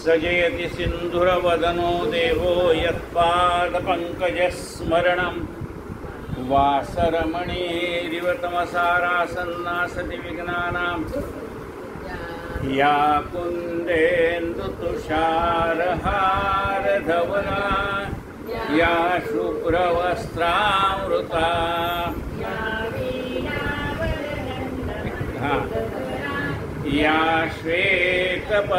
सजयति सिन्धुरवदनो देवो यत्पादपङ्कजस्मरणं वासरमणिरिव तमसारासन्नासति विघ्नानां या कुन्देन्दुतुषारहारधवला या शुभ्रवस्त्रामृता या श्वेतपद्मासनां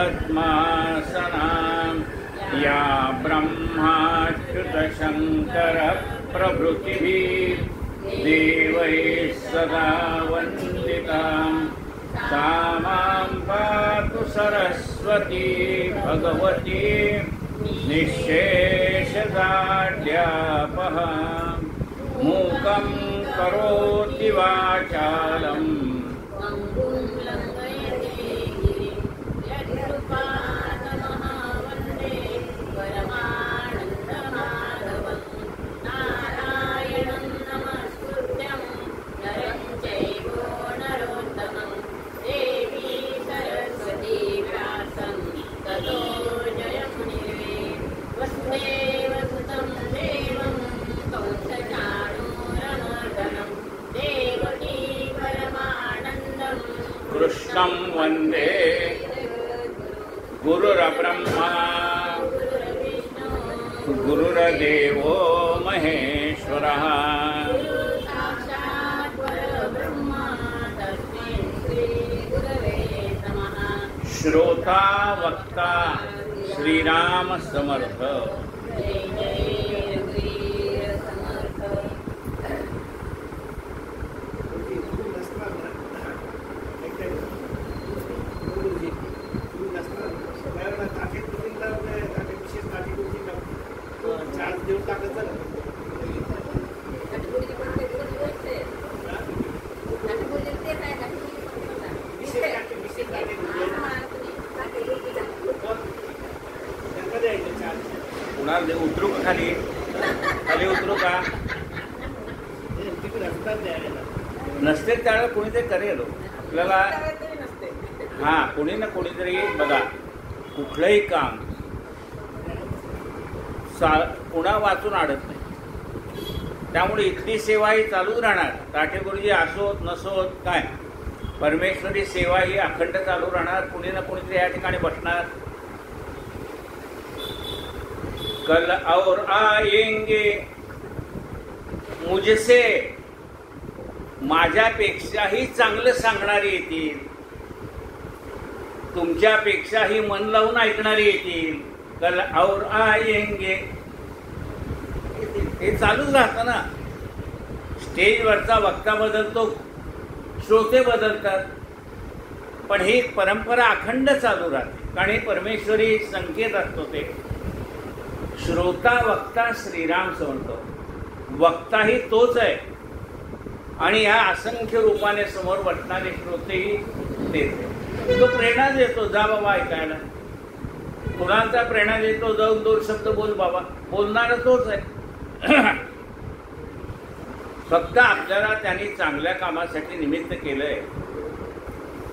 या ब्रह्माच्युतशङ्करप्रभृतिः देवैः सदा वन्दितां सा मां पातु सरस्वती भगवती निःशेषदाढ्यापहा मूकं करोति वाचालम् कृष्णं वन्दे गुरुर्ब्रह्मा गुरुर्देवो महेश्वरः श्रोता वक्ता श्रीराम समर्थ। उतरू का खाली खाली उतरू का नसते त्यावेळेला कोणीतरी करेल आपल्याला। हा कोणी ना कोणीतरी बघा कुठलंही काम कुणा वाचून अडत नाही, त्यामुळे इथली सेवा ही चालूच राहणार। ताठे गुरुजी असोत नसोत काय परमेश्वरी सेवा ही अखंड चालू राहणार। कुणी ना कोणीतरी या ठिकाणी बसणार। कल और आएंगे मुझसे माझ्यापेक्षाही चांगलं सांगणारे येतील, तुमच्यापेक्षाही मन लावून ऐकणारे येतील। कल और आएंगे हे चालूच राहतं ना। स्टेजवरचा वक्ता बदलतो, श्रोते बदलतात, पण ही परंपरा अखंड चालू राहते। कारण हे परमेश्वरी संकेत असतो। ते श्रोता वक्ता श्रीराम समर्थ, वक्ताही तोच आहे आणि या असंख्य रूपाने समोर वाटणारे श्रोतेही तेच आहे। तो प्रेरणा देतो, जा बाबा ऐकायला। कुणाचा प्रेरणा देतो, जाऊन दोन शब्द बोल बाबा, बोलणारा तोच आहे। फक्त आपल्याला त्यांनी चांगल्या कामासाठी निमित्त केलंय,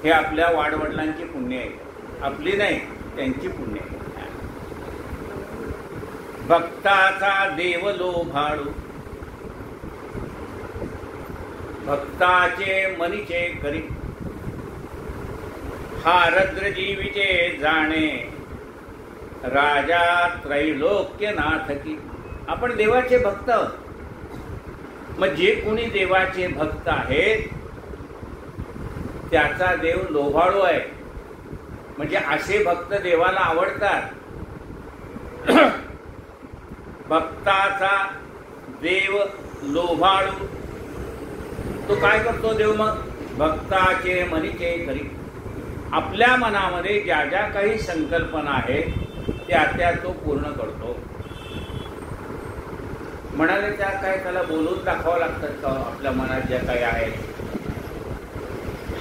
हे आपल्या वाडवडिलांची पुण्य आहे, आपली नाही, त्यांची पुण्य आहे। भक्ताचा देव लोभाळू भक्ताचे मनीचे करी, हा रद्र जीवीचे जाणे राजा त्रैलोक्यनाथ की। आपण देवाचे भक्त आहोत, मग जे कोणी देवाचे भक्त आहेत त्याचा देव लोभाळू आहे, म्हणजे असे भक्त देवाला आवडतात। भक्ताचा देव लोभाळू, तो काय करतो देव? मग भक्ताचे मनीचे करी, आपल्या मनामध्ये ज्या ज्या काही संकल्पना आहेत त्या त्या तो पूर्ण करतो। म्हणाले त्या काय त्याला बोलून दाखवावं लागतात का आपल्या मनात ज्या काही आहेत?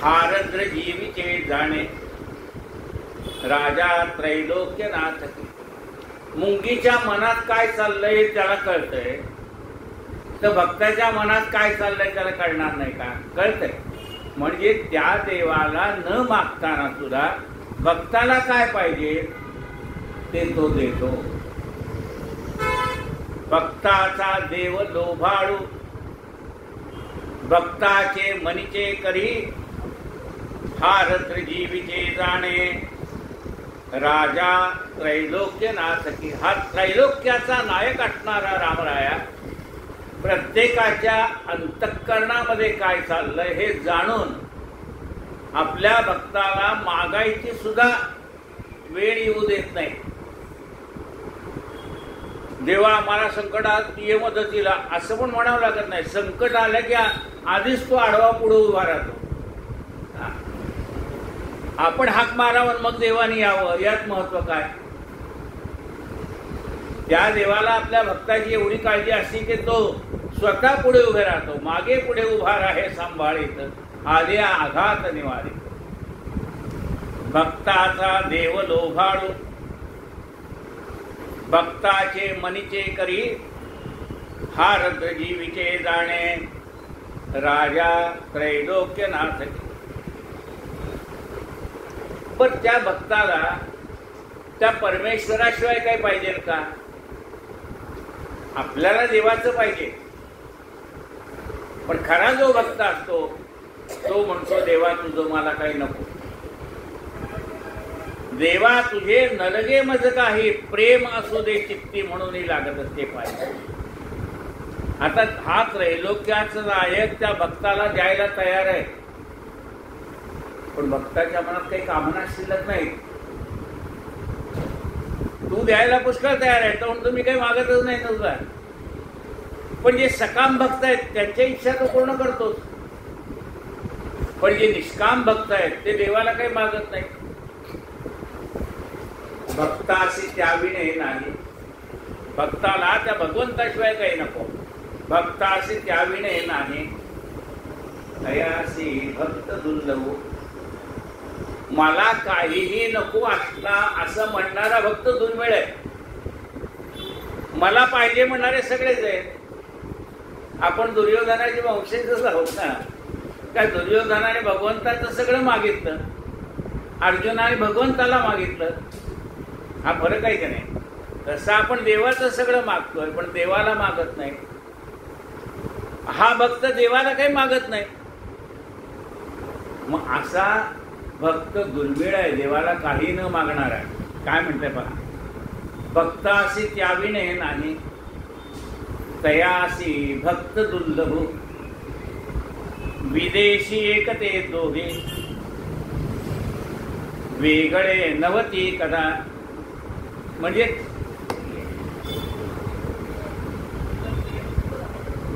हारद्र जीवीचे जाणे राजा त्रैलोक्यनाथ की। मुंगीच्या मनात काय चाललंय त्याला कळतंय, तर भक्ताच्या मनात काय चाललंय त्याला कळणार नाही का? कळतंय। म्हणजे त्या देवाला न मागताना सुद्धा भक्ताला काय पाहिजे ते तो देतो. भक्ताचा देव लोभाळू, भक्ताचे मनीचे करी, हार त्रिजीवीचे जाणे, राजा त्रैलोक्य नाथकी. हा त्रैलोक्याचा नायक असणारा रामराया प्रत्येकाच्या अंतःकरणामध्ये काय चाललंय हे जाणून आपल्या भक्ताला मागायची सुद्धा वेळ येऊ देत नाही. देवा आम्हाला संकटात ये मदतीला असं पण म्हणावं लागत नाही. संकट आलं की आधीच तो आडवा पुढे उभा राहतो. आपण हाक मारावं मग देवाने यावं, यात महत्व काय. त्या देवाला आपल्या भक्ताची एवढी काळजी असते की तो स्वतः पुढे उभे राहतो. मागे पुढे उभा राहे सांभाळीत, आले आघात निवारित. भक्ताचा देव लोभाळू, भक्ताचे मनीचे करी, हार जीवीचे जाणे, राजा त्रैलोक्य नाथकी. पण त्या भक्ताला त्या परमेश्वराशिवाय काही पाहिजे का. आपल्याला देवाचं पाहिजे. पण खरा जो भक्त असतो तो म्हणतो देवा तुझं मला काही नको. देवा तुझे नलगे मज काही, प्रेम असू दे चित्ती म्हणूनही लागत असते पाहिजे. आता हा त्रैलोक्याचा नायक त्या भक्ताला द्यायला तयार आहे. पण भक्ताच्या मनात काही कामना शिल्लक नाही. तू द्यायला पुष्कळ तयार आहे तर तुम्ही काही मागतच नाही तुझा. पण जे सकाम भक्त आहेत त्यांच्या इच्छा तो पूर्ण करतोच. पण जे निष्काम भक्त आहेत ते देवाला काही मागत नाही. भक्ताशी त्याविणे नाही, भक्ताला त्या भगवंताशिवाय काही नको. भक्ताशी त्याविणे नाही, तयासी भक्त दुर्लभ. मला काहीही नको असला असं म्हणणारा भक्त दुर्मिळ आहे. मला पाहिजे म्हणणारे सगळेच आहेत. आपण दुर्योधनाचे वंशजच आहोत ना. काय दुर्योधनाने भगवंताचं सगळं मागितलं, अर्जुनाने भगवंताला मागितलं. हा फरक आहे की नाही. तसं आपण देवाचं सगळं मागतोय पण देवाला मागत नाही. हा भक्त देवाला काही मागत नाही. मग असा भक्त दुर्मिळ आहे, देवाला काही न मागणार आहे. काय म्हणते पहा, भक्तासी त्याविणे नाही, तयासी भक्त दुर्लभ. विदेशी एकते दोघे, वेगळे नवती कदा. म्हणजे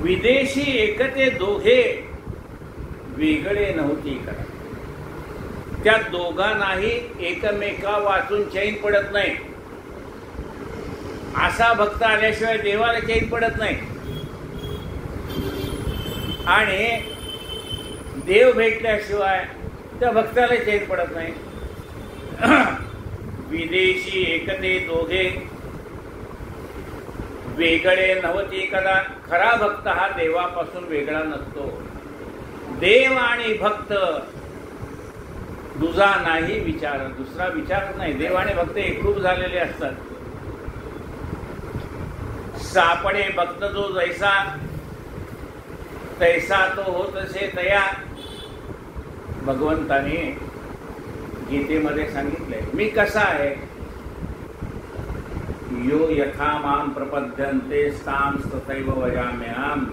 विदेशी एकते दोघे, वेगळे नव्हती कदा. त्या दोघांनाही एकमेका वाचून चैन पडत नाही. असा भक्त आल्याशिवाय देवाला चैन पडत नाही. आणि देव भेटल्याशिवाय त्या भक्ताला चैन पडत नाही. विदेशी एकते दोघे, वेगळे नव्हती कदा. खरा भक्त हा देवापासून वेगळा नसतो. देव आणि भक्त दुजा नाही विचार, दुसरा विचार नाही. देव आणि भक्त एकरूप झालेले असतात. सापडे भक्त जो जैसा, तैसा तो होतसे तया. भगवंताने गीतेमध्ये सांगितलंय मी कसा आहे. यो यथा माम प्रपद्यन्ते तां तथैव भजाम्यहम्.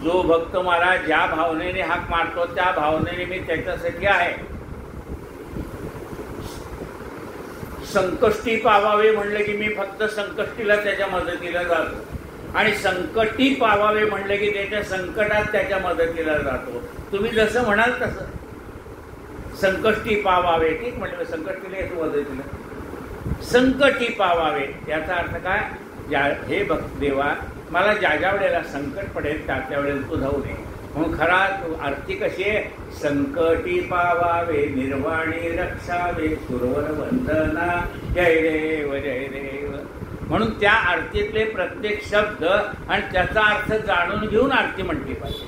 जो भक्त मला ज्या भावनेने हाक मारतो त्या भावनेने मी त्याच्यासाठी आहे. संकष्टी पावावे म्हणले की मी फक्त संकष्टीला त्याच्या मदतीला जातो. आणि संकटी पावावे म्हणले की त्याच्या संकटात त्याच्या मदतीला जातो. तुम्ही जसं म्हणाल तसं. संकष्टी पावावे, ठीक म्हटलं, संकष्टीला येतो मदतीला. संकटी पावावे याचा अर्थ काय, हे भक्त देवा मला ज्या ज्या वेळेला संकट पडेल त्या त्या वेळेला तू धावू नये. म्हणून खरा आरती कशी आहे, संकटी पावावे निर्वाणी रक्षावे सुरवर वंदना जय देव जय देव. म्हणून त्या आरतीतले प्रत्येक शब्द आणि त्याचा अर्थ जाणून घेऊन आरती म्हटली पाहिजे.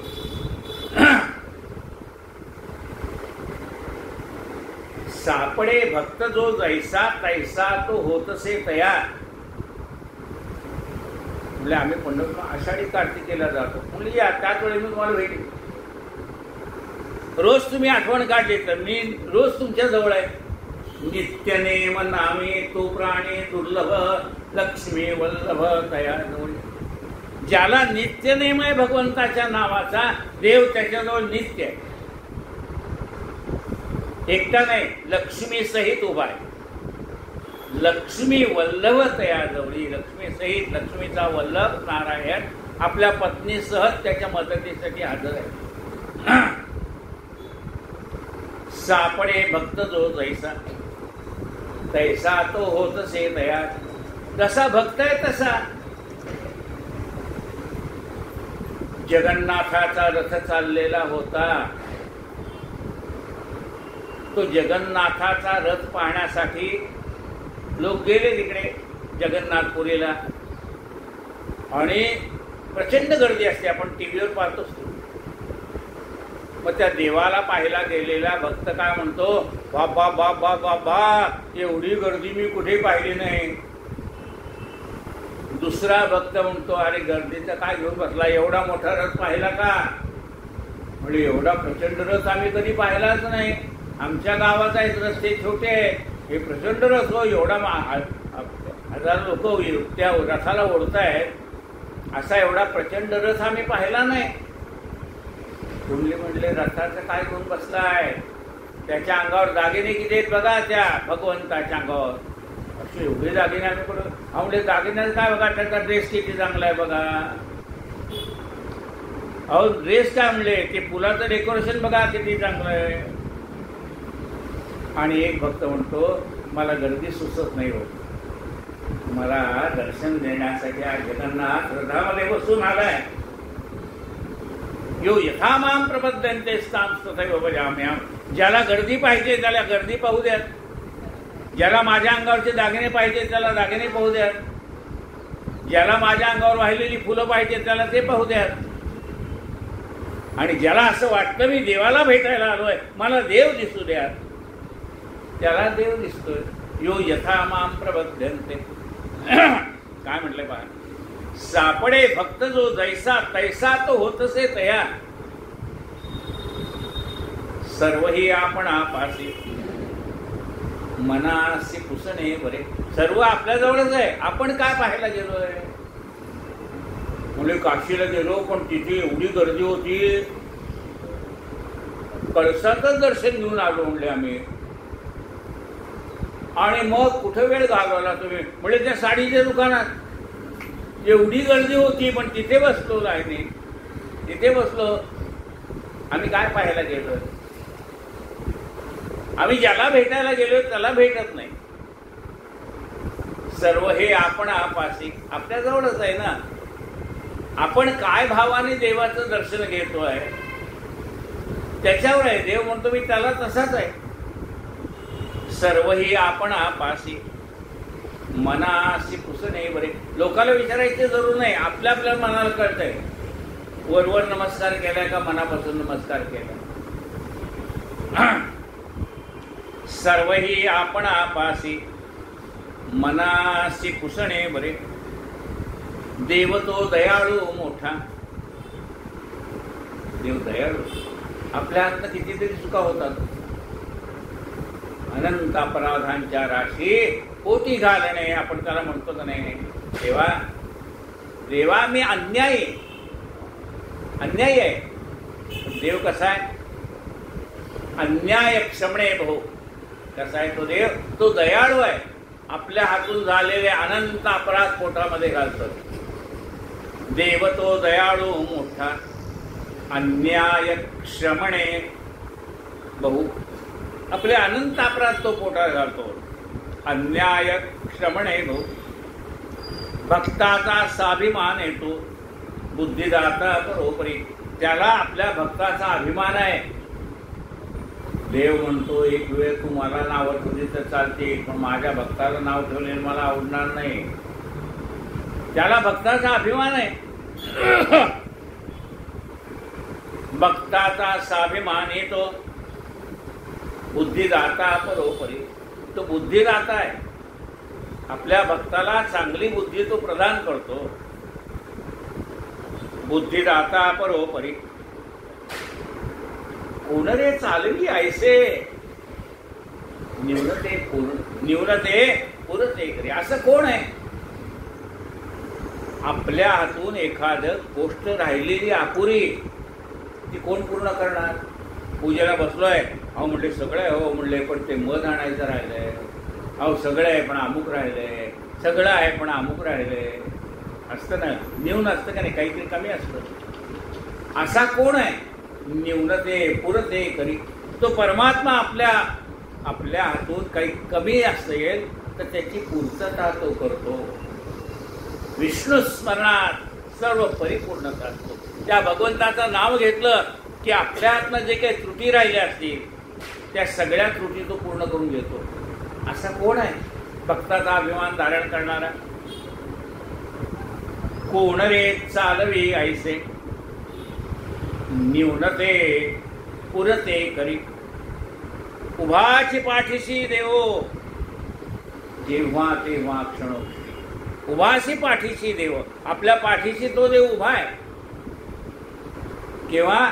सापडे भक्त जो जैसा तैसा तो होतसे तयार. म्हणजे आम्ही पंढरपूर आषाढी कार्तिकेला जातो म्हणजे या त्याच वेळी मी तुम्हाला भेटेन. रोज तुम्ही आठवण काढली तर मी रोज तुमच्या जवळ आहे. नित्यनेम नामे तो प्राणी दुर्लभ लक्ष्मी वल्लभ तया जवळ. ज्याला नित्यनेम आहे भगवंताच्या नावाचा देव त्याच्याजवळ नित्य आहे. एकटा नाही, लक्ष्मी सहित उभा आहे. लक्ष्मी वल्लभ तया जवळी. लक्ष्मी सहित लक्ष्मीचा वल्लभ नारायण आपल्या पत्नीसह त्याच्या मदतीसाठी हजर आहे. सापडे भक्त जो जैसा तैसा तो होतसे तयार. जसा भक्त आहे तसा. जगन्नाथाचा रथ चाललेला होता. तो जगन्नाथाचा रथ पाहण्यासाठी लोक गेले तिकडे जगन्नाथपुरीला आणि प्रचंड गर्दी असते. आपण टीव्हीवर पाहतोच. मग त्या देवाला पाहायला गेलेला भक्त काय म्हणतो, बाबा बाबा बाबा एवढी गर्दी मी कुठे पाहिली नाही. दुसरा भक्त म्हणतो, अरे गर्दीचं काय घेऊन बसला, एवढा मोठा रथ पाहिला का. म्हणजे एवढा प्रचंड रथ आम्ही कधी पाहिलाच नाही. आमच्या गावात आहेत रस्ते छोटे आहेत, हे प्रचंड रथ हो, एवढा हजार लोक त्या रथाला ओढतायत, असा एवढा प्रचंड रथ आम्ही पाहिला नाही. कुंडली म्हणले, रथाचं काय घेऊन बसलाय, त्याच्या अंगावर दागिने किती आहेत बघा, त्या भगवंताच्या अंगावर असे एवढे दागिने आम्ही कुठं. म्हणजे दागिन्याचं काय बघा, त्याचा ड्रेस किती चांगला आहे बघा. अहो ड्रेस काय म्हणले, ते फुलाचं डेकोरेशन बघा किती चांगलं आहे. आणि एक भक्त म्हणतो, मला गर्दी सुचत नाही होत, मला दर्शन देण्यासाठी आज जगन्नाथ रथामध्ये बसून आलाय. यो यथा माम प्रपद्यन्ते तां तथैव भजाम्यहम्. ज्याला गर्दी पाहिजे त्याला गर्दी पाहू द्यात, ज्याला माझ्या अंगावरचे दागिने पाहिजे त्याला दागिने पाहू द्यात, ज्याला माझ्या अंगावर वाहिलेली फुलं पाहिजे त्याला ते पाहू द्यात. आणि ज्याला असं वाटतं मी देवाला भेटायला आलोय, मला देव दिसू द्यात, त्याला देव दिसतोय. यो यथा माम प्रपद्यन्ते. काय म्हटलंय पहा, सापडे भक्त जो जैसा तैसा तो होतसे तया. सर्वही आपण आपासी मनासी पुसणे बरे. सर्व आपल्या जवळच आहे, आपण काय पाहायला गेलोय. मुले काशीला गेलो पण तिथे एवढी गर्दी होती, कळसातच दर्शन घेऊन आलो म्हणले आम्ही. आणि मग कुठे वेळ घालवला तुम्ही, म्हणजे त्या साडीच्या दुकानात एवढी गर्दी होती पण तिथे बसलो नाही, तिथे बसलो. आम्ही काय पाहायला गेलो, आम्ही ज्याला भेटायला गेलो त्याला भेटत नाही. सर्व हे आपण आपासी, आपल्या जवळच आहे ना. आपण काय भावाने देवाचं दर्शन घेतोय त्याच्यावर आहे. देव म्हणतो मी त्याला तसाच आहे. सर्वही आपण आपासी मनासी पुसणे बरे. लोकाला विचारायचे जरूर नाही, आपल्या आपल्या मनाला कळतंय. वरवर नमस्कार केलाय का मनापासून नमस्कार केला. सर्वही आपण आपासी मनासी पुसणे बरे. देव तो दयाळू मोठा. देव दयाळू. आपल्या हातनं कितीतरी चुका होतात, अनंत अपराधांच्या राशी पोटी घालणे, आपण त्याला म्हणतो का नाही. देवा देवा मी अन्यायी आहे. देव कसा आहे, अन्याय क्षमणे भाऊ. कसा आहे तो देव, तो दयाळू आहे. आपल्या हातून झालेले अनंत अपराध पोटामध्ये घालतो. देव तो दयाळू मोठा अन्याय क्षमणे बहु. आपले अनंत अपराध तो पोटात घालतो. अन्याय क्षमणे भाऊ. भक्ताचा स्वाभिमान येतो. बुद्धिदाता बरोबरी. त्याला आपल्या भक्ताचा अभिमान आहे. देव म्हणतो एक वेळ तू मला नाव ठेवली तर चालते, पण माझ्या भक्ताला नाव ठेवले मला आवडणार नाही. त्याला भक्ताचा अभिमान आहे. भक्ताचा स्वाभिमान येतो. बुद्धिदाता परोपरी. तो बुद्धिदाता आहे. आपल्या भक्ताला चांगली बुद्धी तो प्रदान करतो. बुद्धिदाता परोपरी. कोण रे चालवी ऐसे न्यूनते पुरते करी. असं कोण आहे? आपल्या हातून एखादं गोष्ट राहिलेली अपुरी ती कोण पूर्ण करणार? पूजेला बसलोय, अहो म्हणले सगळं आहे, हो म्हणले पण ते मध आणायचं राहिलंय, अहो सगळं आहे पण अमुक राहिलंय, सगळं आहे पण अमुक राहिलंय. असतं ना, न्यून असतं का नाही, काहीतरी कमी असतं. असा कोण आहे? न्यूनते पुरते करी. तो परमात्मा आपल्या हातून काही कमी असेल तर त्याची पूर्तता तो करतो. विष्णू स्मरणात सर्व परिपूर्णता असतो. त्या भगवंताचं नाव घेतलं की आपल्या हातनं जे काही त्रुटी राहिल्या असतील त्या सगळ्या त्रुटी तो पूर्ण करून घेतो. असा कोण आहे भक्ताचा अभिमान धारण करणारा? कोण रे चालवी ऐसे न्यूनते पुरते करी. उभाची पाठीशी देवो जेव्हा तेव्हा क्षणोक्षणी. उभाशी पाठीशी देव. आपल्या पाठीशी तो देव उभा आहे. केव्हा?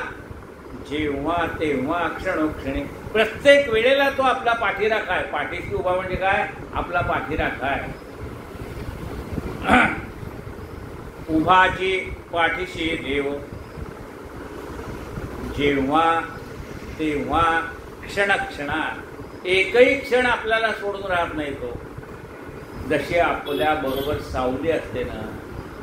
जेव्हा तेव्हा क्षणोक्षणी. प्रत्येक वेळेला तो आपला पाठीराखा आहे. पाठीशी उभा म्हणजे काय? आपला पाठीराखा आहे. उभाची पाठीशी देव जेव्हा तेव्हा क्षणक्षणात. एकही क्षण आपल्याला सोडून राहत नाही तो. जशी आपल्या बरोबर सावली असते ना,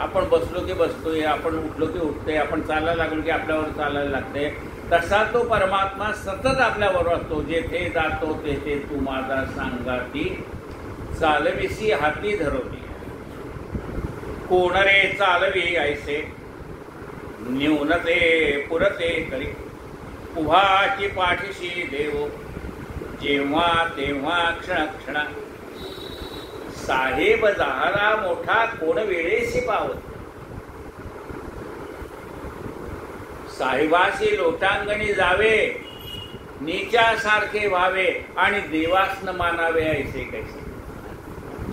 आपण बसलो की बसतोय, आपण उठलो की उठतोय, आपण चालायला लागलो की आपल्यावर चालायला लागते, तसा तो परमात्मा सतत आपल्याबरोबर असतो. जेथे जातो तेथे तू माझा सांगाती चालविसी हाती धरवली. कोण रे चालवी ऐसे न्यूनते पुरते करी. उभाची पाठीशी देव जेव्हा तेव्हा क्षणक्षणा. साहेब झाला मोठा कोण वेळेशी पावत. साहेबाशी लोटांगणी जावे नीच्यासारखे व्हावे आणि देवासनं मानावे ऐसे कैसे.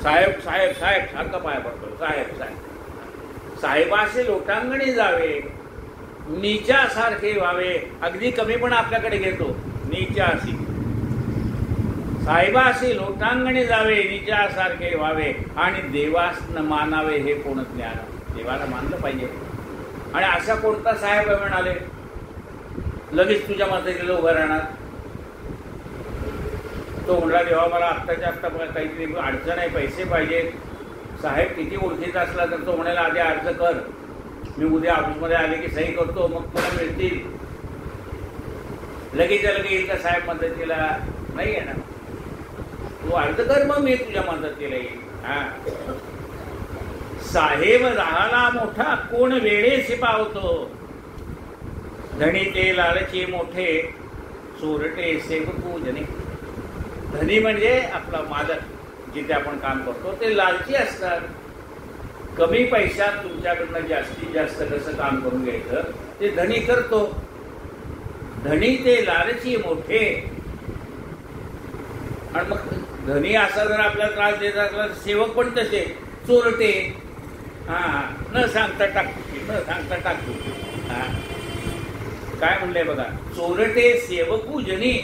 साहेब साहेब साहेब सारखं पाया पडतो. साहेब साहेब. साहेबाशी लोटांगणी जावे नीच्यासारखे व्हावे. अगदी कमी पण आपल्याकडे घेतो. नीच्याशी साहेबाशी लोटांगणी जावे नीच्यासारखे व्हावे आणि देवासनं मानावे हे कोण ज्ञान. देवाला मानलं पाहिजे. आणि असा कोणता साहेब म्हणाले लगेच तुझ्या मदतीला उभं राहणार. तो म्हणला देवा मला आत्ताच्या आत्ता काहीतरी अडचण आहे, पैसे पाहिजेत. साहेब किती ओळखीचा असला तर तो म्हणाला आधी अर्ज कर, मी उद्या ऑफिसमध्ये आले की सही करतो, मग तुला मिळतील. लगेच येईल का साहेब मदतीला? नाही येणार. तू अर्ज कर मग मी तुझ्या मदतीला येईल. हा. साहेब राहाला मोठा कोण वेळेशी पावतो. धनी ते लालची मोठे चोरटे सेवकू जने. धनी म्हणजे आपला मालक, जिथे आपण काम करतो ते लालची असतात. कमी पैशात तुमच्याकडनं जास्तीत जास्त कसं काम करून घ्यायचं ते धनी करतो. धनी ते लालची मोठे. आणि मग धनी असा जर आपल्याला त्रास देत असला तर सेवक पण तसे चोरटे. हा, न सांगता टाकतो, न सांगता टाकतो. हा, काय म्हणलंय बघा, चोरटे सेवकू जनी.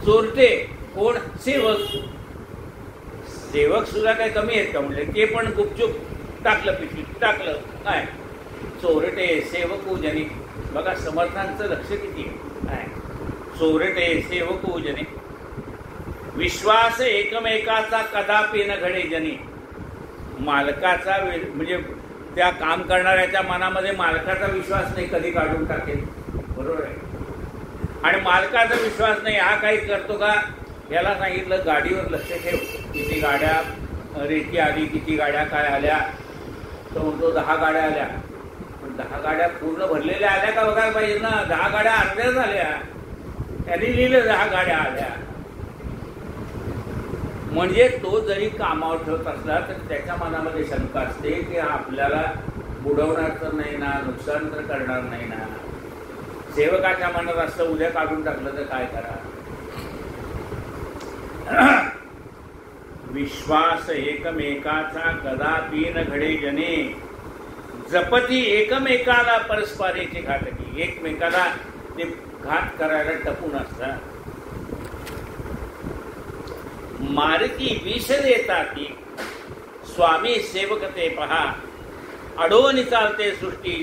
चोरटे कोण? सेवक. सेवक सुद्धा काही कमी आहेत का म्हणले? ते पण गुपचूप टाकलं, पिशवीत टाकलं. काय चोरटे सेवकू जनी. बघा समर्थांचं लक्ष किती आहे. चोरटे सेवकू जनी. विश्वास एकमेकाचा कदापि न घडे जनी. मालकाचा म्हणजे त्या काम करणाऱ्याच्या मनामध्ये मालकाचा विश्वास नाही, कधी काढून टाकेल. बरोबर आहे. आणि मालकाचा विश्वास नाही हा काही करतो का? याला सांगितलं गाडीवर लक्ष ठेव, किती गाड्या रेती आली, किती गाड्या काय आल्या. तो म्हणतो 10 गाड्या आल्या. पण 10 गाड्या पूर्ण भरलेल्या आल्या का बघायला पाहिजे ना. 10 गाड्या अर्ध्या झाल्या. त्यांनी लिहिलं 10 गाड्या आल्या. म्हणजे तो जरी कामावर ठेवत असला तर त्याच्या मनामध्ये शंका असते की आपल्याला बुडवणार तर नाही ना, नुकसान तर करणार नाही ना. सेवकाच्या मनात असतं उद्या काढून टाकलं तर काय करा. विश्वास एकमेकाचा कदापि न घडे जने, जपती एकमेकाला परस्परेचे घातकी. एकमेकाला ते घात करायला टपून असतात. मारती विष देताती, स्वामी सेवक ते पहा, अडवून चालते सृष्टी,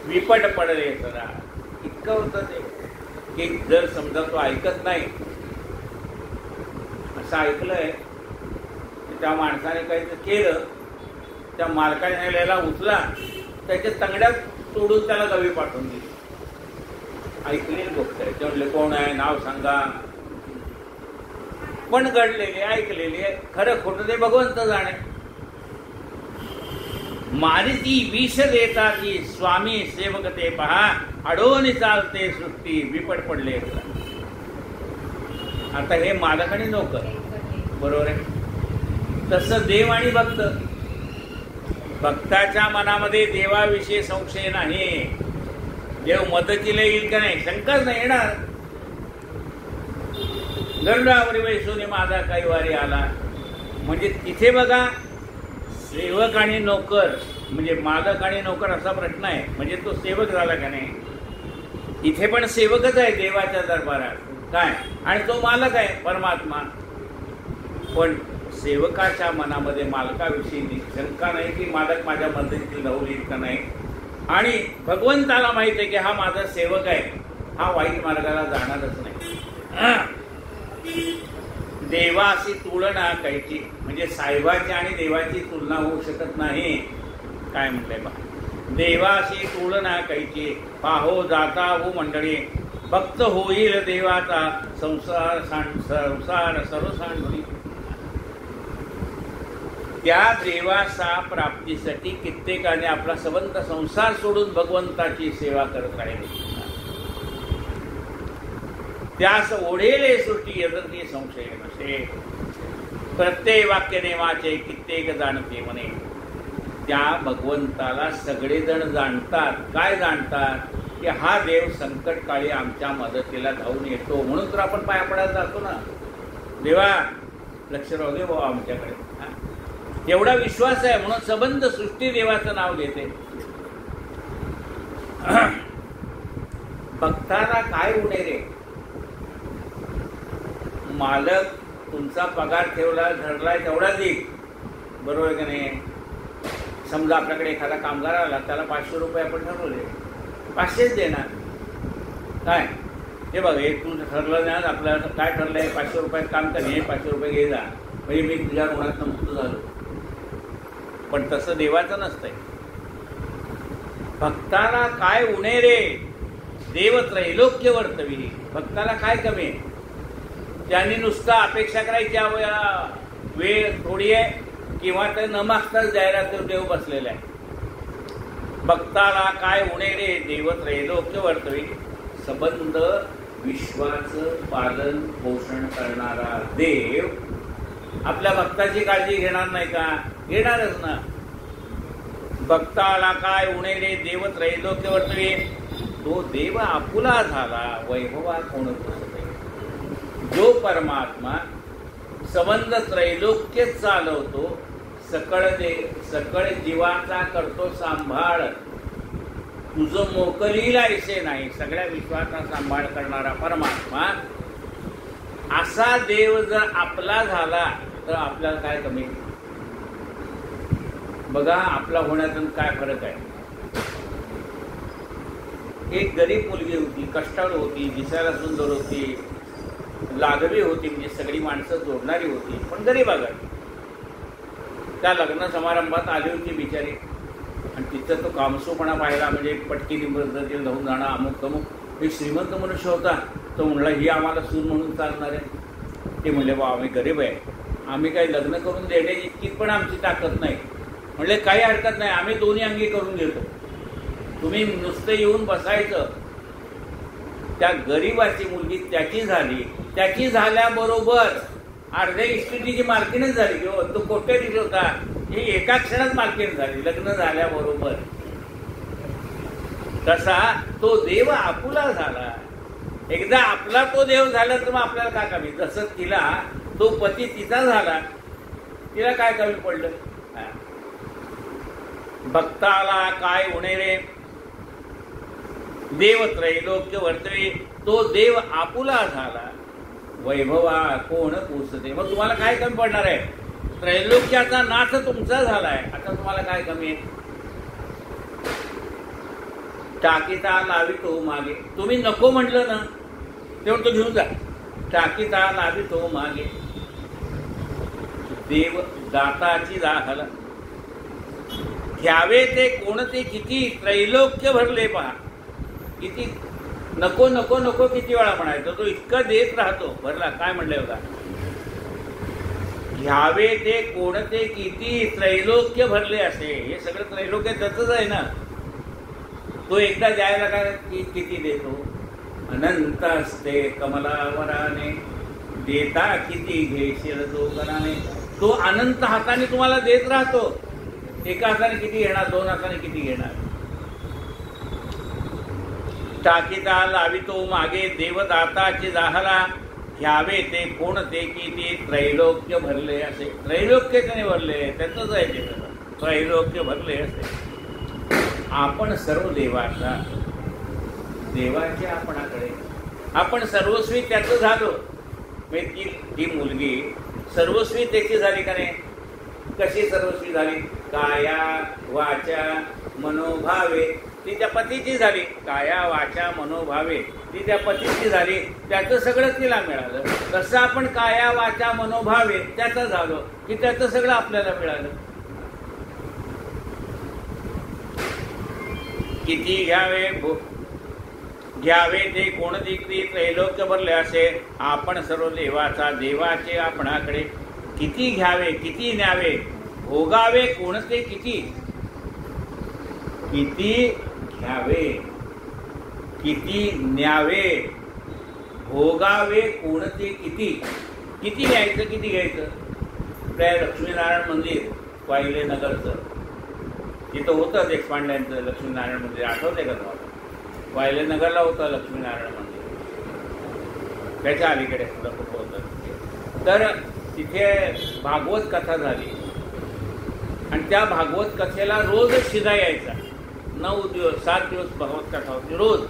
विपट पडले सदा. इतकं होतं ते की जर समजा तो ऐकत नाही, असं ऐकलंय, त्या माणसाने काहीतरी केलं, त्या मालकाने नेलेला उचला, त्याच्या तंगड्यात तोडून त्याला गावी पाठवून दिली. ऐकलेली गोष्ट आहे. ते म्हणले कोण आहे, नाव सांगा. पण घडलेली ऐकलेली आहे, खरं खोटं ते भगवंत जाणे. मारिती विष देताती, स्वामी सेवक ते पहा, अडवून चालते सृष्टी, विपट पडले. आता हे मालक आणि नोकर, बरोबर आहे. तसं देव आणि भक्त. भक्ताच्या मनामध्ये देवाविषयी संशय नाही. देव मदतीला येईल का नाही, शंकाच नाही येणार. गरुडावरी वैसोने माझा काही वारी आला. म्हणजे तिथे बघा, सेवक आणि नोकर, म्हणजे मालक आणि नोकर असा प्रश्न आहे. म्हणजे तो सेवक झाला का नाही, इथे पण सेवकच आहे देवाच्या दरबारात, काय, आणि तो मालक आहे परमात्मा. पण सेवकाच्या मनामध्ये मालकाविषयी शंका नाही की मालक माझ्या मदतीला धावून येईल का नाही. आणि भगवंताला माहित आहे की हा माझा सेवक आहे, हा वाईट मार्गाला जाणारच नाही. देवाशी तुलना कायची, म्हणजे साहेबाची आणि देवाची तुलना होऊ शकत नाही. काय म्हटलंय बा, देवाशी तुलना कायची, पाहो जाता हो मंडळी, भक्त होईल देवाचा संसार सर्व सांडली. त्या देवाचा प्राप्तीसाठी कित्येकाने आपला संबंध संसार सोडून भगवंताची सेवा करत राहिले. त्यास ओढेले सृष्टी यजती संशय नसे, प्रत्येक वाक्य नेमाचे कित्येक जाणते म्हणे. त्या भगवंताला सगळेजण जाणतात. काय जाणतात की हा देव संकट काळी आमच्या मदतीला धावून येतो. म्हणून तर आपण पाया पडायला जातो ना, देवा लक्ष राहू दे बाबा आमच्याकडे. एवढा विश्वास आहे म्हणून संबंध सृष्टी देवाचं नाव घेते. भक्ताला काय उणे रे, मालक तुमचा पगार ठेवला धरलाय तेवढा देईल, बरोबर का नाही. समजा आपल्याकडे एखादा कामगार आला, त्याला 500 रुपये आपण ठरवले, 500च देणार. काय हे बघ, हे तू ठरलं नाही, आपल्याला काय ठरलंय, 500 रुपयात काम कर, हे 500 रुपये घे जा, म्हणजे मी तुझ्या ऋणात मुक्त झालो. पण तसं देवाचं नसतंय. भक्ताला काय उणे रे, देव त्रैलोक्य वर्तवी. भक्ताला काय कमी आहे, त्यांनी नुसता अपेक्षा करायची वेळ थोडी आहे, किंवा तर न मागताच द्यायला तर देव बसलेला आहे. भक्ताला काय उणे रे, देव त्रैलोक्य वर्तवी. संबंध विश्वाचं पालन पोषण करणारा देव आपल्या भक्ताची काळजी घेणार नाही का, घेणारच ना. भक्ताला काय उणे रे, देव त्रैलोक्य वर्तवी. तो देव आपुला झाला, वैभवा कोण पुसते. जो परमात्मा संबंध त्रैलोक्य चालवतो, सकळ जीवाचा करतो सांभाळ. तुझं मोकलीला ऐसे नाही, सगळ्या विश्वाचा सांभाळ करणारा परमात्मा असा देव जर आपला झाला तर आपल्याला काय कमी. बघा आपला होण्यातून काय फरक आहे. एक गरीब मुलगी होती, कष्टाळू होती, दिसायला सुंदर होती, लागवी होती, म्हणजे सगळी माणसं जोडणारी होती, पण गरीब आगारी. त्या लग्न समारंभात आली होती बिचारी, आणि तिथं तो कामसूपणा पाहिला, म्हणजे पटकीने पद्धतीने धावून जाणं, अमुक तमुक. एक श्रीमंत मनुष्य होता, तो म्हणला ही आम्हाला सून म्हणून चालणार आहे. ते म्हणले बा आम्ही गरीब आहे, आम्ही काही लग्न करून देण्याची इतकी पण आमची ताकद नाही. म्हणले काही हरकत नाही, आम्ही दोन्ही अंगी करून घेतो, तुम्ही नुसतं येऊन बसायचं. त्या गरीबाची मुलगी त्याची झाली, त्याची झाल्याबरोबर अर्ध्या इस्टेटीची मालकीणच झाली. किंवा तो कोट्याधीश होता, ही एका क्षणात मालकीण झाली लग्न झाल्याबरोबर. तसा तो देव आपुला झाला. एकदा आपला तो देव झाला तर मग आपल्याला काय कमी. जसं तिला तो पती तिचा झाला, तिला काय कमी पडलं? भक्ताला काय उणे रे, देव त्रैलोक्य वर्तवे, तो देव आपुला झाला, वैभवा कोण पोचते. मग तुम्हाला काय कमी पडणार आहे? त्रैलोक्याचा नाथ तुमचा झालाय, आता तुम्हाला काय कमी आहे? टाकीता लावितो मागे, तुम्ही नको म्हटलं ना तेवढं तो घेऊन जा. टाकीता लावितो मागे, देव दाताची जाहला, घ्यावे ते कोणते किती, त्रैलोक्य भरले पहा. किती नको नको नको किती वेळा म्हणायचं, तो इतका देत राहतो. भरला काय म्हणलंय बघा, घ्यावे ते कोणते किती, त्रैलोक्य भरले असे. हे सगळं त्रैलोक्य त्याचंच आहे ना. तो एकदा द्यायला काय किती देतो, अनंत असते कमलावराने, देता किती घेशील तो कराने. तो अनंत हाताने तुम्हाला देत राहतो. एका हाताने किती घेणार, दोन हाताने किती घेणार. टाकीता लावितो मागे, देवदाताची जाहला, घ्यावे ते कोणते किती, त्रैलोक्य भरले असे. त्रैलोक्य त्याने भरले, त्याचंच आहे ते. त्रैलोक्य भरले असे. आपण सर्व देवाचा, देवाच्या आपणाकडे, आपण सर्वस्वी त्याचं झालो. ही मुलगी सर्वस्वी त्याची झाली का नाही? कशी सर्वस्वी झाली? काया वाचा मनोभावे, ती त्या पतीची झाली. काया वाचा मनोभावे, ती त्या पतीची झाली. त्याचं सगळं तिला मिळालं. कसं आपण काया वाचा मनोभावे त्याचं झालो की त्याचं सगळं आपल्याला मिळालं. किती घ्यावे घ्यावे ते कोणती किती, त्रैलोक्य भरले असे. आपण सर्व देवाचा, देवाचे आपणाकडे. किती घ्यावे किती न्यावे, भोगावे कोणते किती. किती घ्यावे किती न्यावे, भोगावे कोणते किती. किती न्यायचं किती घ्यायचं? आपल्या लक्ष्मीनारायण मंदिर वाहिले नगरचं, तिथं होतं देशपांड्यांचं लक्ष्मीनारायण मंदिर, आठवते का तुम्हाला? वाहिले नगरला होतं लक्ष्मीनारायण मंदिर, त्याच्या अलीकडे सुद्धा कुठं होतं. तर तिथे भागवत कथा झाली आणि त्या भागवत कथेला रोज शिदा यायचा. 9 दिवस 7 दिवस भागवत कथा होती रोज.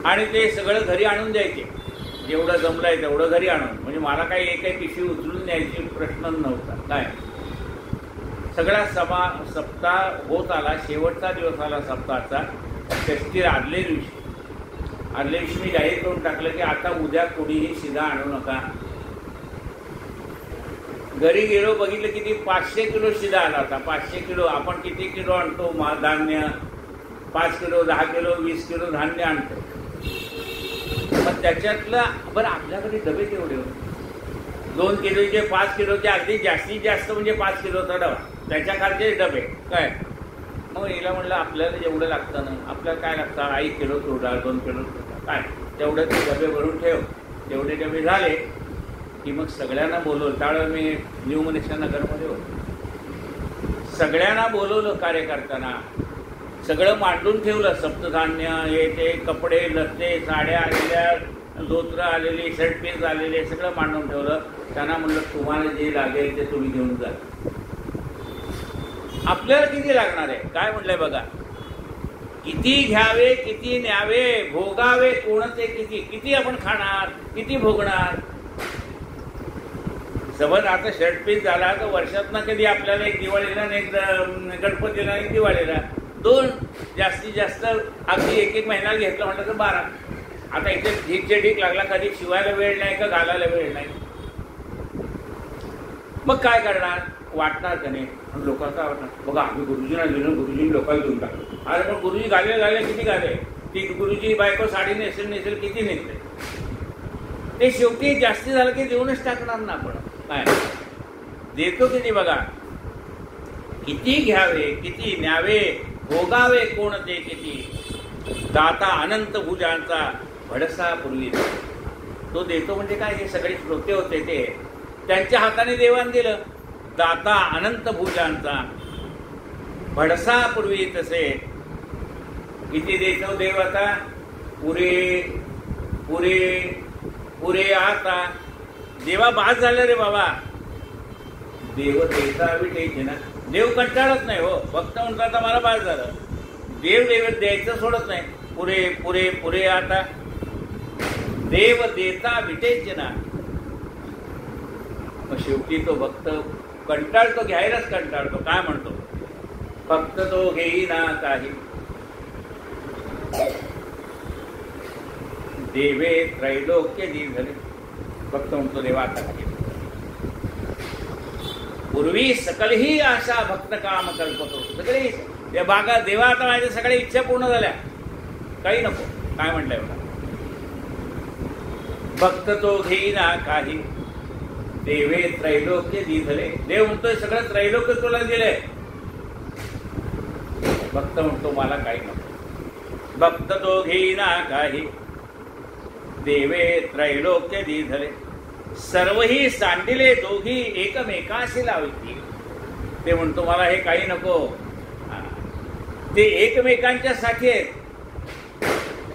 आणि ते सगळं घरी आणून द्यायचे, जेवढं जमलंय तेवढं घरी आणून. म्हणजे मला काही एक पिशवी उचलून न्यायची प्रश्न नव्हता. काय सगळा सप्ताह होत आला. शेवटचा दिवस आला सप्ताहाचा, षष्ठी आदल्या दिवशी मी जाहीर करून टाकलं की आता उद्या कोणीही शिदा आणू नका. घरी गेलो, बघितलं किती 500 किलो शिदा आला होता. 500 किलो. आपण किती किलो आणतो धान्य? 5 किलो, 10 किलो, 20 किलो धान्य आणतो. पण त्याच्यातलं बरं आपल्याकडे डबे तेवढे होते. 2 किलोचे, 5 किलोचे, अगदी जास्तीत जास्त म्हणजे 5 किलोचा डबा, त्याच्या खालचे डबे. काय मग हिला म्हणलं आपल्याला जेवढं लागतं ना, आपल्याला काय लागतं? 1 किलो सोडा, 2 किलो सोडा, काय तेवढं ते डबे भरून ठेव. तेवढे डबे झाले की मग सगळ्यांना बोलवलं. त्यावेळेला मी न्यू मनीषा नगरमध्ये होतो. सगळ्यांना बोलवलं कार्यकर्त्यांना, सगळं मांडून ठेवलं. सप्तधान्य, हे ते, कपडे लत्ते, साड्या आलेल्या, धोत्र आलेली, शर्ट पीस आलेले, सगळं मांडून ठेवलं. त्यांना म्हणलं तुम्हाला जे लागेल ते तुम्ही घेऊन जा. आपल्याला किती लागणार आहे? काय म्हणलंय बघा, किती घ्यावे किती न्यावे, भोगावे कोणते किती. किती आपण खाणार, किती भोगणार. समज आता शर्ट पीस झाला तर वर्षातनं कधी आपल्याला एक दिवाळीला आणि एक गणपतीला आणि दिवाळीला 2, जास्तीत जास्त अगदी 1 महिना घेतलं म्हटलं तर 12. आता इथे ढीकचे ढीक लागला, कधी शिवायला वेळ नाही का घालायला वेळ नाही. मग काय करणार? वाटणार का नाही? लोकांचा वाटणार बघा आम्ही गुरुजींना दिलं, गुरुजी लोकांना देऊन टाकलं. अरे पण गुरुजी घाले किती घाले, ती गुरुजी बायको साडी नेसेल किती नेसते. ते शेवटी जास्ती झालं की देऊनच टाकणार ना आपण. काय देतो किती बघा. किती घ्यावे किती न्यावे, भोगावे कोणते किती. दाता अनंत भुजांचा, भडसा पूर्वी. तो देतो म्हणजे काय? हे सगळे श्रोते होते ते, त्यांच्या हाताने देवान दिलं. दाता अनंत भुजांचा, भडसा पूर्वी तसे. किती देतो देव आता? पुरे पुरे पुरे आता. देवा बाद झालं रे बाबा. देव देता विटेचे ना. देव कंटाळत नाही हो. भक्त म्हणतात मला बाद झालं. देव द्यायचं सोडत नाही. पुरे पुरे पुरे. आता देव देता विटेचे ना. मग शेवटी तो भक्त कंटाळतो, घ्यायलाच कंटाळतो. काय म्हणतो? फक्त तो घेईना काही, देवे त्रैलोक्य दिधले. फक्त म्हणतो देवा आता काही. पूर्वी सकलही आशा भक्त काम कल्पतो. सगळी बागा देवा आता माझ्या सगळ्या इच्छा पूर्ण झाल्या, काही नको. काय म्हणलंय बघा? भक्त तो घेईना काही, देवे त्रैलोक्य दिधले. देव म्हणतोय सगळं त्रैलोक्य तुला दिलंय. भक्त म्हणतो मला काही नको. भक्त तो घेईना काही, देवे त्रैलोक्य दिधले. सर्वही सांडिले दोघी एकमेकाशी लावती. ते म्हणतो मला हे काही नको. ते एकमेकांच्या साठी आहेत.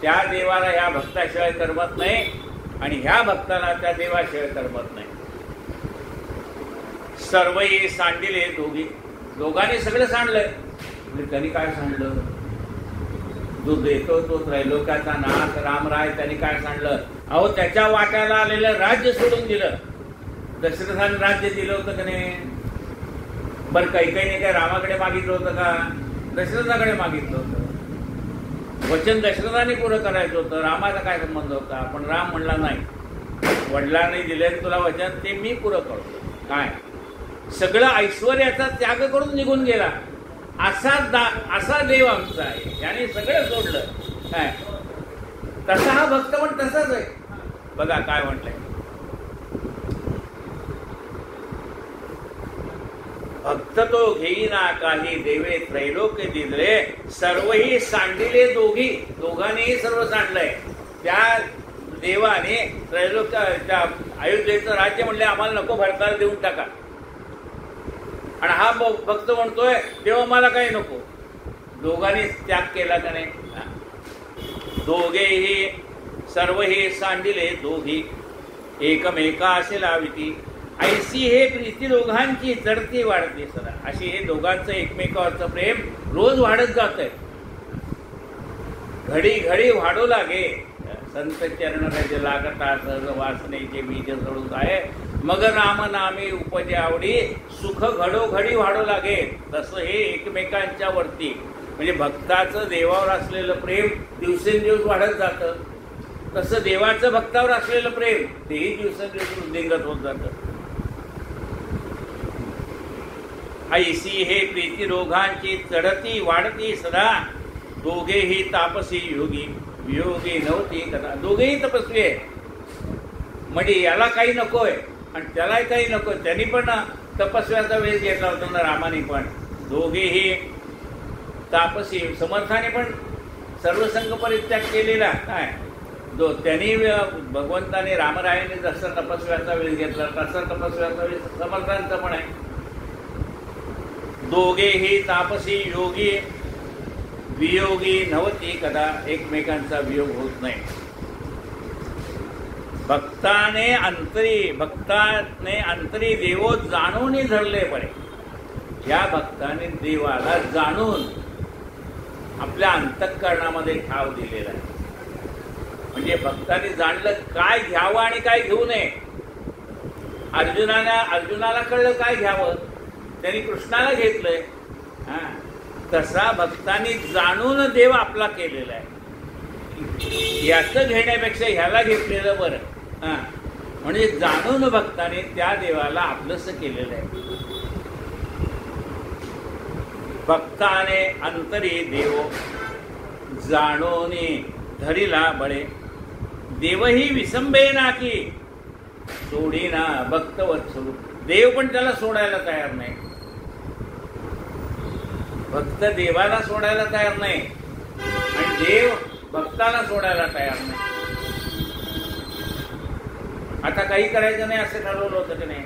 त्या देवाला ह्या भक्ताशिवाय करमत नाही आणि ह्या भक्ताला त्या देवाशिवाय करमत नाही. सर्वही सांडिले दोघी. दोघांनी सगळं सांडलंय. म्हणजे त्यांनी काय सांडलं? जो देतो तो त्रैलोक्याचा नाथ रामराय त्यांनी काय सांडलं? अहो त्याच्या वाट्याला आलेलं राज्य सोडून दिलं. दशरथाने राज्य दिलं होतं का नाही? बरं काही काय रामाकडे मागितलं होतं का? दशरथाकडे मागितलं होतं. वचन दशरथाने पुरं करायचं होतं. रामाचा काय संबंध होता? पण राम म्हणला नाही, वडिलांनी दिले तुला वचन ते मी पुरं करतो. काय सगळं ऐश्वर्याचा त्याग करून निघून गेला. असा देव आमचा आहे. याने सगळं सोडलं. काय तसा हा भक्त पण तसाच आहे. बघा काय म्हटलंय? भक्त तो घेईना काही, देवे त्रैलोक्य दिधले. सर्वही सांडिले दोघी. दोघांनीही सर्व सांडलंय. त्या देवाने त्रैलोक्य त्या अयोध्येचं राज्य म्हणले आम्हाला नको, भरताला देऊन टाका. आणि हा भक्त म्हणतोय तेव्हा मला काही नको. दोघांनी त्याग केला का नाही? दोघेही सर्वही सांडिले दोघी एकमेकाशी लाविती. ऐशी हे प्रीती दोघांची चढती वाढते सदा. अशी हे दोघांचं एकमेकावरचं प्रेम रोज वाढत जात आहे. घडी घडी वाढू लागे. संत चरण त्याचे लागता सहज वासनेचे बीज सोडून आहे. मग राम नामे उपजे आवडी. सुख घडोघडी वाढू लागे. तसं हे एकमेकांच्या वरती म्हणजे भक्ताचं देवावर असलेलं प्रेम दिवसेंदिवस वाढत जातं. तसं देवाचं भक्तावर असलेलं प्रेम तेही दिवसेंदिवस वृद्धिंगत होत जातं. ऐशी हे प्रीती दोघांची चढती वाढती सदा. दोघेही तापसी योगी, वियोगी नव्हती कदा. दोघेही तपस्वी आहे. म्हणजे याला काही नकोय आणि त्यालाही काही नको. त्यांनी पण तपस्व्याचा वेळ घेतला होता ना रामाने पण. दोघेही तापसी. समर्थाने पण सर्वसंग परित्याग केलेला. काय त्यांनी भगवंताने रामरायाने जसं तपस्व्याचा वेळ घेतला तसा तपस्व्याचा वेळ समर्थांचा पण आहे. दोघेही तापसी योगी, वियोगी नव्हती कदा. एकमेकांचा वियोग होत नाही. भक्ताने अंतरी देवो जाणून धरले पडे. या भक्ताने देवाला जाणून आपल्या अंतःकरणामध्ये ठाव दिलेला आहे. म्हणजे भक्ताने जाणलं काय घ्यावं आणि काय घेऊ नये. अर्जुनाला कळलं काय घ्यावं, त्यांनी कृष्णाला घेतलंय. तसा भक्तांनी जाणून देव आपला केलेला आहे. याचं घेण्यापेक्षा ह्याला घेतलेलं बरं. म्हणजे जाणून भक्ताने त्या देवाला आपलंसं केलेलं आहे. भक्ताने अंतरी देव जाणून धरिला बळे. देवही विसंबे ना की सोडीना भक्तवत्सू. देव पण त्याला सोडायला तयार नाही. भक्त देवाला सोडायला तयार नाही आणि देव भक्ताला सोडायला तयार नाही. आता काही करायचं नाही असं ठरवलं होतं की नाही.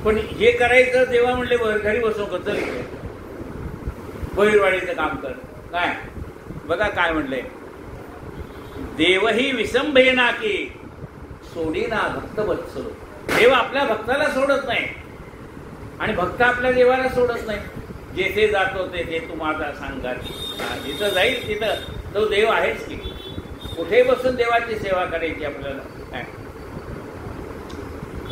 पण हे करायचं देवा म्हणले घरी बसू का, चल बहिरवाडीचं काम कर. काय बघा काय म्हणलंय? देवही विसंबे ना की सोडीना भक्त वत्सलो. देव आपल्या भक्ताला सोडत नाही आणि भक्त आपल्या देवाला सोडत नाही. जेथे जातो तेथे तू माझा सांगाती. जिथं जाईल तिथं तो देव आहेच की. कुठे बसून देवाची सेवा करायची आपल्याला.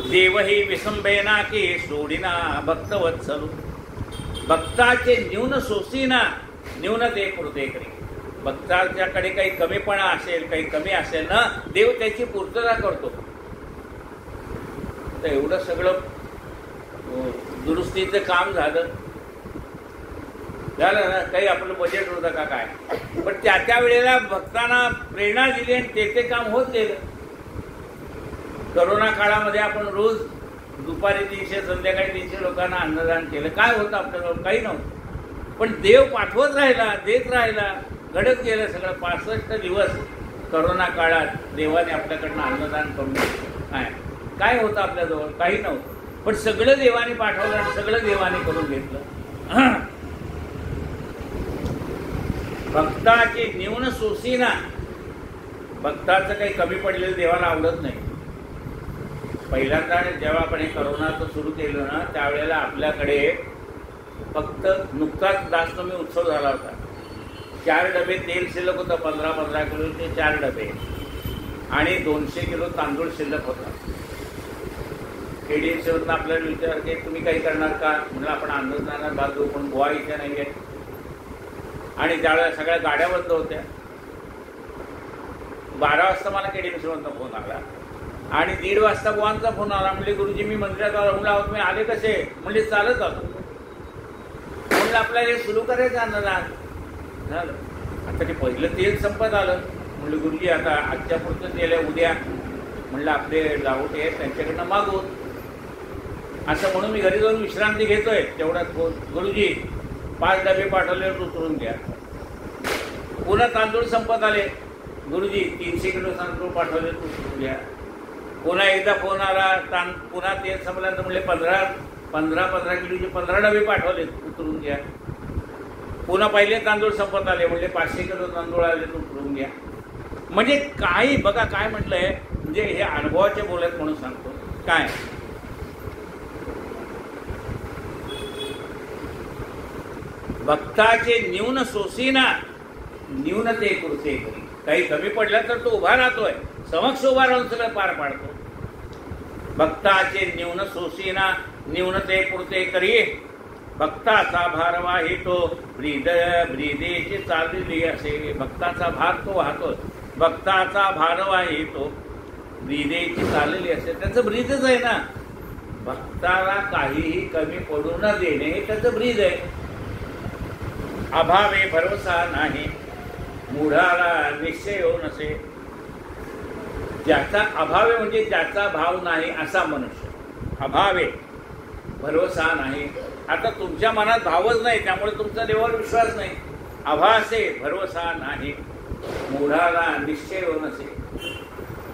देवही विसंबेना की सोडीना भक्त वत्सलो. भक्ताचे न्यून सोसीना न्यून ते कृते करी. भक्ताच्याकडे काही कमीपणा असेल, काही कमी असेल ना, देव त्याची पूर्तता करतो. तर एवढं सगळं दुरुस्तीचं काम झालं ना. काही आपलं बजेट होतं का काय, पण त्या वेळेला भक्तांना प्रेरणा दिली आणि ते काम होत गेलं. करोना काळामध्ये आपण रोज दुपारी 300 संध्याकाळी 300 लोकांना अन्नदान केलं. काय होतं आपल्याजवळ? काही नव्हतं, पण देव पाठवत राहिला, देत राहिला, घडत गेलं सगळं. 65 दिवस करोना काळात देवाने आपल्याकडनं अन्नदान करून घेतलं. काय होतं आपल्याजवळ? काही नव्हतं, पण सगळं देवाने पाठवलं आणि सगळं देवाने करून घेतलं. भक्ताची न्यून सोसीना. भक्ताचं काही कमी पडलेलं देवाला आवडत नाही. पहिल्यांदा जेव्हा आपण हे करोनाचं सुरू केलं ना, त्यावेळेला आपल्याकडे फक्त नुकताच दासनमी उत्सव झाला होता. 4 डबे तेल शिल्लक होतं, 15-15 किलोचे 4 डबे, आणि 200 किलो तांदूळ शिल्लक होता. KDMCवरून आपल्याला विचार की तुम्ही काही करणार का? म्हणजे आपण अन्नदानात भाग घेऊ, पण गोवा इथे नाही आहे. आणि त्यावेळेला सगळ्या गाड्या बंद होत्या. 12 वाजता मला KDMCवरून फोन आला आणि 1:30 वाजता गोवांचा फोन आला. म्हणजे गुरुजी मी मंदिरात राहून आहोत. मी आले कसे? म्हणजे चालत आलो. म्हणलं आपल्याला हे सुरू करायचं अन्नदान. झालं. आता ते पहिलं तेल संपत आलं. म्हणलं गुरुजी आता आजच्या पुरतं तेल आहे, उद्या म्हणलं आपले लावटे आहेत त्यांच्याकडनं मागू. असं म्हणून मी घरी जाऊन विश्रांती घेतोय. तेवढ्यात गुरुजी 5 डबे पाठवले, उतरून घ्या. पुन्हा तांदूळ संपत आले. गुरुजी 300 किलो तांदूळ पाठवले, उतरून घ्या. पुन्हा एकदा फोन आला, पुन्हा तेल संपल्यानंतर म्हणले 15 किलोचे 15 डबे पाठवले, उतरून घ्या. पुन्हा पहिले तांदूळ संपत आले. म्हणजे 500 किलो तांदूळ आले, उतरून घ्या. म्हणजे काही बघा काय म्हटलंय, म्हणजे हे अनुभवाचे बोलत म्हणून सांगतो. काय भक्ताचे न्यून सोसीना न्यून ते कृते करी. काही कमी पडलं तर तो उभा राहतोय, समक्ष उभा राहून सगळं पार पाडतो. भक्ताचे न्यून सोसीना न्यून ते कृते करी. भक्ताचा भार वाहितो ब्रीदेची चाललेली असे. भक्ताचा भार तो वाहतो. भक्ताचा भार वाहितो ब्रीदेची चाललेली असे. त्याचं ब्रीदच आहे ना. भक्ताला काहीही कमी पडू न देणे हे त्याचं ब्रीद आहे. अभावे भरोसा नाही मूढाला निश्चय हो नसे. ज्याचा अभावे म्हणजे ज्याचा भाव नाही असा मनुष्य. अभावे भरोसा नाही. आता तुमच्या मनात भावच नाही, त्यामुळे तुमचा देवावर विश्वास नाही. अभासे भरोसा नाही मूढाला निश्चय हो नसे.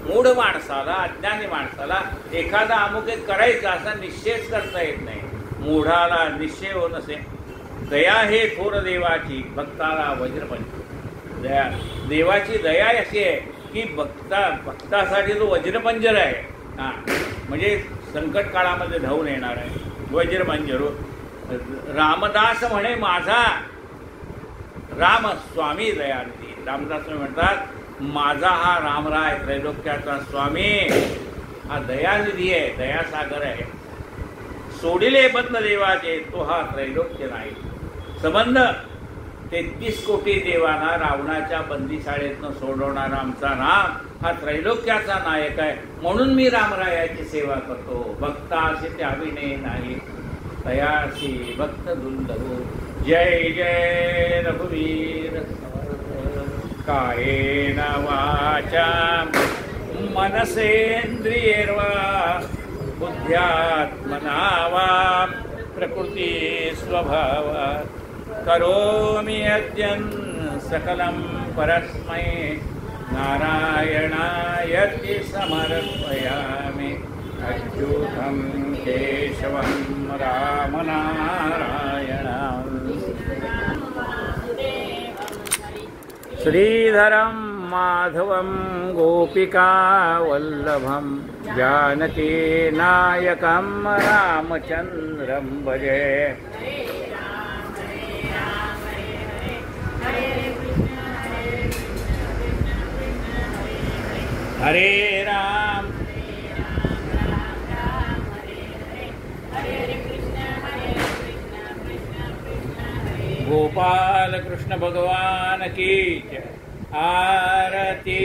मूढ माणसाला, अज्ञानी माणसाला एखादा अमुक एक करायचा असा निश्चयच करता येत नाही. मूढाला निश्चय हो नसे. दया हे थोर देवाची भक्ताला वज्रपंजर. दया देवाची दया अशी आहे की भक्तासाठी तो वज्रपंजर आहे. म्हणजे संकट काळामध्ये धावून येणार आहे. वज्रपंजर. रामदास म्हणे माझा राम स्वामी दयानिधी. रामदास म्हणतात माझा हा रामराय त्रैलोक्याचा स्वामी हा दयानिधी आहे, दयासागर आहे. सोडिले बंद देवाचे तो हा त्रैलोक्य नाही. संबंध 33 कोटी देवांना रावणाच्या बंदीशाळेतनं सोडवणारा आमचा राम हा त्रैलोक्याचा नायक आहे. म्हणून मी रामरायाची सेवा करतो. भक्ताशी त्याविने नाही तयाशी भक्त दुर्लभो. जय जय रघुवीर कायेन वाचा मनसेंद्रियैर्वा बुद्ध्यात्मना वा प्रकृती स्वभावात् करोमि यद्यं सकलं परस्मै नारायणायति समर्पयामि. अच्युतं केशवं रामनारायणं श्रीधरं माधवं गोपिका वल्लभं जानकी नायकं रामचन्द्रं भजे। हरे राम गोपाल कृष्ण भगवान की जय। आरती